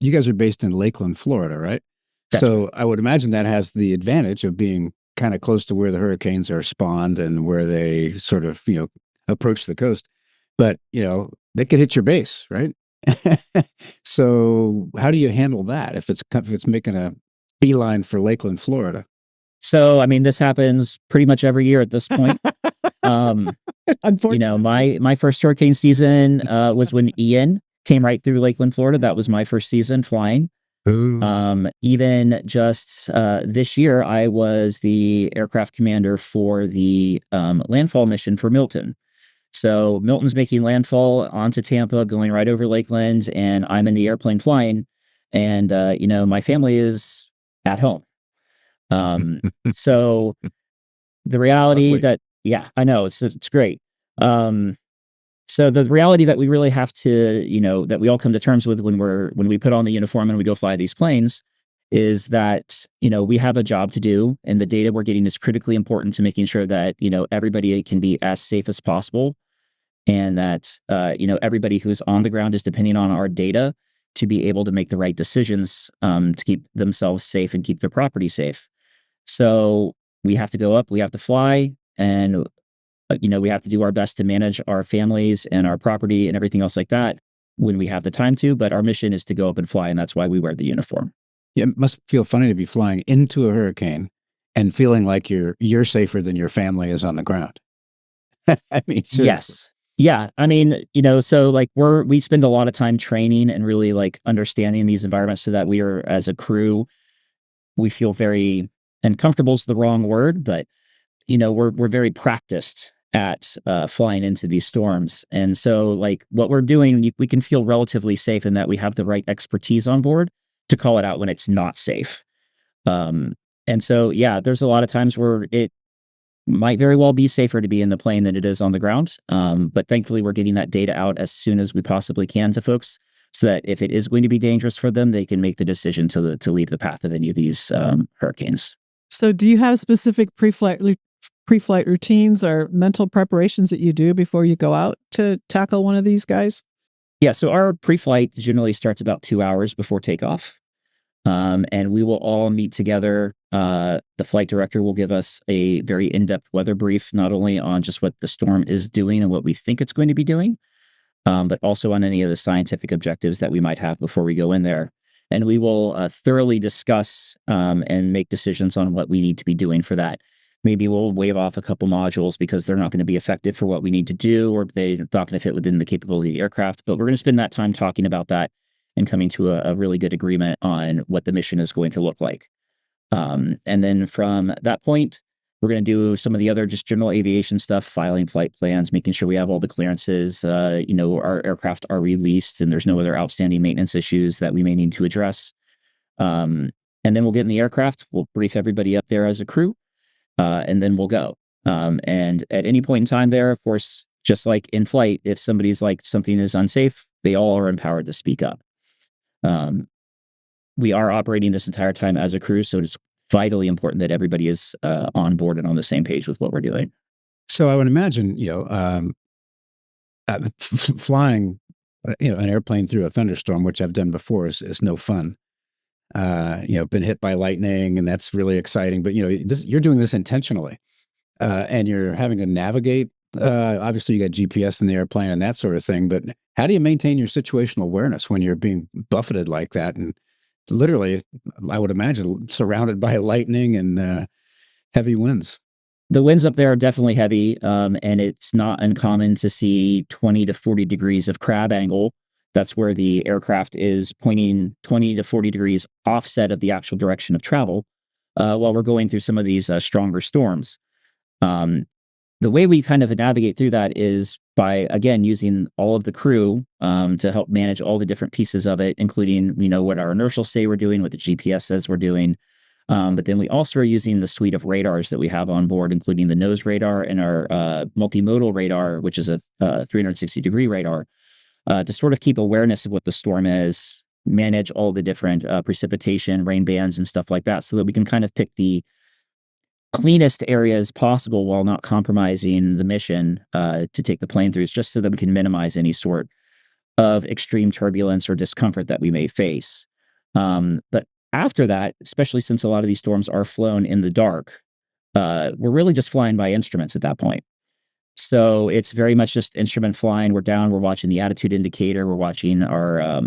you guys are based in Lakeland, Florida, right? That's right. So I would imagine that has the advantage of being kind of close to where the hurricanes are spawned and where they sort of, approach the coast. But, they could hit your base, right? So how do you handle that if it's making a beeline for Lakeland, Florida? So, I mean, this happens pretty much every year at this point. Um, Unfortunately. my first hurricane season was when Ian came right through Lakeland, Florida. That was my first season flying. Ooh. Even just this year, I was the aircraft commander for the landfall mission for Milton. So Milton's making landfall onto Tampa, going right over Lakeland, and I'm in the airplane flying. And my family is at home. Um, so the reality Lovely. that, yeah, I know it's great. Um, so the reality that we really have to, that we all come to terms with when we put on the uniform and we go fly these planes is that, we have a job to do, and the data we're getting is critically important to making sure that, everybody can be as safe as possible, and that, everybody who's on the ground is depending on our data to be able to make the right decisions, to keep themselves safe and keep their property safe. So we have to go up, we have to fly, and we have to do our best to manage our families and our property and everything else like that when we have the time to. But our mission is to go up and fly, and that's why we wear the uniform. Yeah, it must feel funny to be flying into a hurricane and feeling like you're safer than your family is on the ground. I mean, seriously. Yes. Yeah. I mean, so like we spend a lot of time training and really like understanding these environments so that we are, as a crew, we feel very, and comfortable is the wrong word, but we're very practiced at flying into these storms. And so like what we're doing, we can feel relatively safe in that we have the right expertise on board to call it out when it's not safe. Um, and so, yeah, there's a lot of times where it might very well be safer to be in the plane than it is on the ground. But thankfully, we're getting that data out as soon as we possibly can to folks, so that if it is going to be dangerous for them, they can make the decision to leave the path of any of these hurricanes. So, do you have specific pre-flight routines or mental preparations that you do before you go out to tackle one of these guys? Yeah, so our pre-flight generally starts about 2 hours before takeoff. And we will all meet together. The flight director will give us a very in-depth weather brief, not only on just what the storm is doing and what we think it's going to be doing, but also on any of the scientific objectives that we might have before we go in there. And we will thoroughly discuss and make decisions on what we need to be doing for that. Maybe we'll wave off a couple modules because they're not going to be effective for what we need to do, or they're not going to fit within the capability of the aircraft. But we're going to spend that time talking about that and coming to a really good agreement on what the mission is going to look like. And then from that point, we're going to do some of the other just general aviation stuff, filing flight plans, making sure we have all the clearances, our aircraft are released and there's no other outstanding maintenance issues that we may need to address. And then we'll get in the aircraft, we'll brief everybody up there as a crew, and then we'll go. And at any point in time there, of course, just like in flight, if somebody's like something is unsafe, they all are empowered to speak up. We are operating this entire time as a crew, so it's vitally important that everybody is on board and on the same page with what we're doing. So I would imagine, flying, an airplane through a thunderstorm, which I've done before, is no fun. Been hit by lightning, and that's really exciting. But you're doing this intentionally, and you're having to navigate. Obviously, you got GPS in the airplane and that sort of thing. But how do you maintain your situational awareness when you're being buffeted like that? And literally, I would imagine, surrounded by lightning and heavy winds. The winds up there are definitely heavy, and it's not uncommon to see 20 to 40 degrees of crab angle. That's where the aircraft is pointing 20 to 40 degrees offset of the actual direction of travel while we're going through some of these stronger storms. The way we kind of navigate through that is by, again, using all of the crew to help manage all the different pieces of it, including, what our inertials say we're doing, what the GPS says we're doing. But then we also are using the suite of radars that we have on board, including the nose radar and our multimodal radar, which is a 360-degree radar, to sort of keep awareness of what the storm is, manage all the different precipitation, rain bands, and stuff like that, so that we can kind of pick the cleanest areas possible while not compromising the mission to take the plane through, just so that we can minimize any sort of extreme turbulence or discomfort that we may face. But after that, especially since a lot of these storms are flown in the dark, we're really just flying by instruments at that point. So it's very much just instrument flying. We're down. We're watching the attitude indicator. We're watching our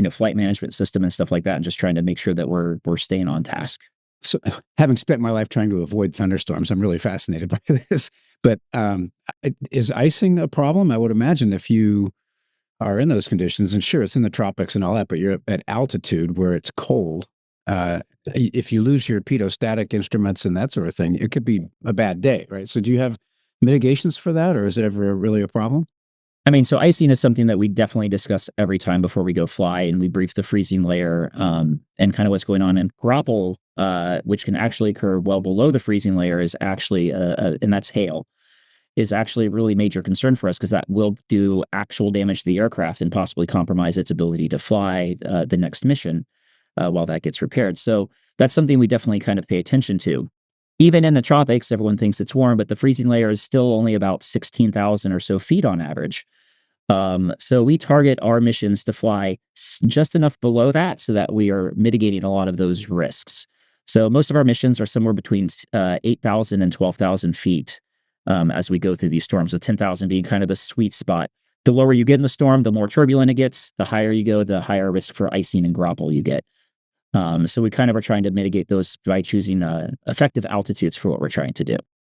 flight management system and stuff like that, and just trying to make sure that we're staying on task. So, having spent my life trying to avoid thunderstorms, I'm really fascinated by this. But is icing a problem? I would imagine if you are in those conditions, and sure, it's in the tropics and all that, but you're at altitude where it's cold. If you lose your pitot-static instruments and that sort of thing, it could be a bad day, right? So do you have mitigations for that, or is it ever really a problem? I mean, so icing is something that we definitely discuss every time before we go fly, and we brief the freezing layer and kind of what's going on. And grapple, which can actually occur well below the freezing layer, is actually, and that's hail, is actually a really major concern for us because that will do actual damage to the aircraft and possibly compromise its ability to fly the next mission while that gets repaired. So that's something we definitely kind of pay attention to. Even in the tropics, everyone thinks it's warm, but the freezing layer is still only about 16,000 or so feet on average. So we target our missions to fly just enough below that so that we are mitigating a lot of those risks. So most of our missions are somewhere between 8,000 and 12,000 feet as we go through these storms, with 10,000 being kind of the sweet spot. The lower you get in the storm, the more turbulent it gets. The higher you go, the higher risk for icing and grapple you get. So we kind of are trying to mitigate those by choosing effective altitudes for what we're trying to do.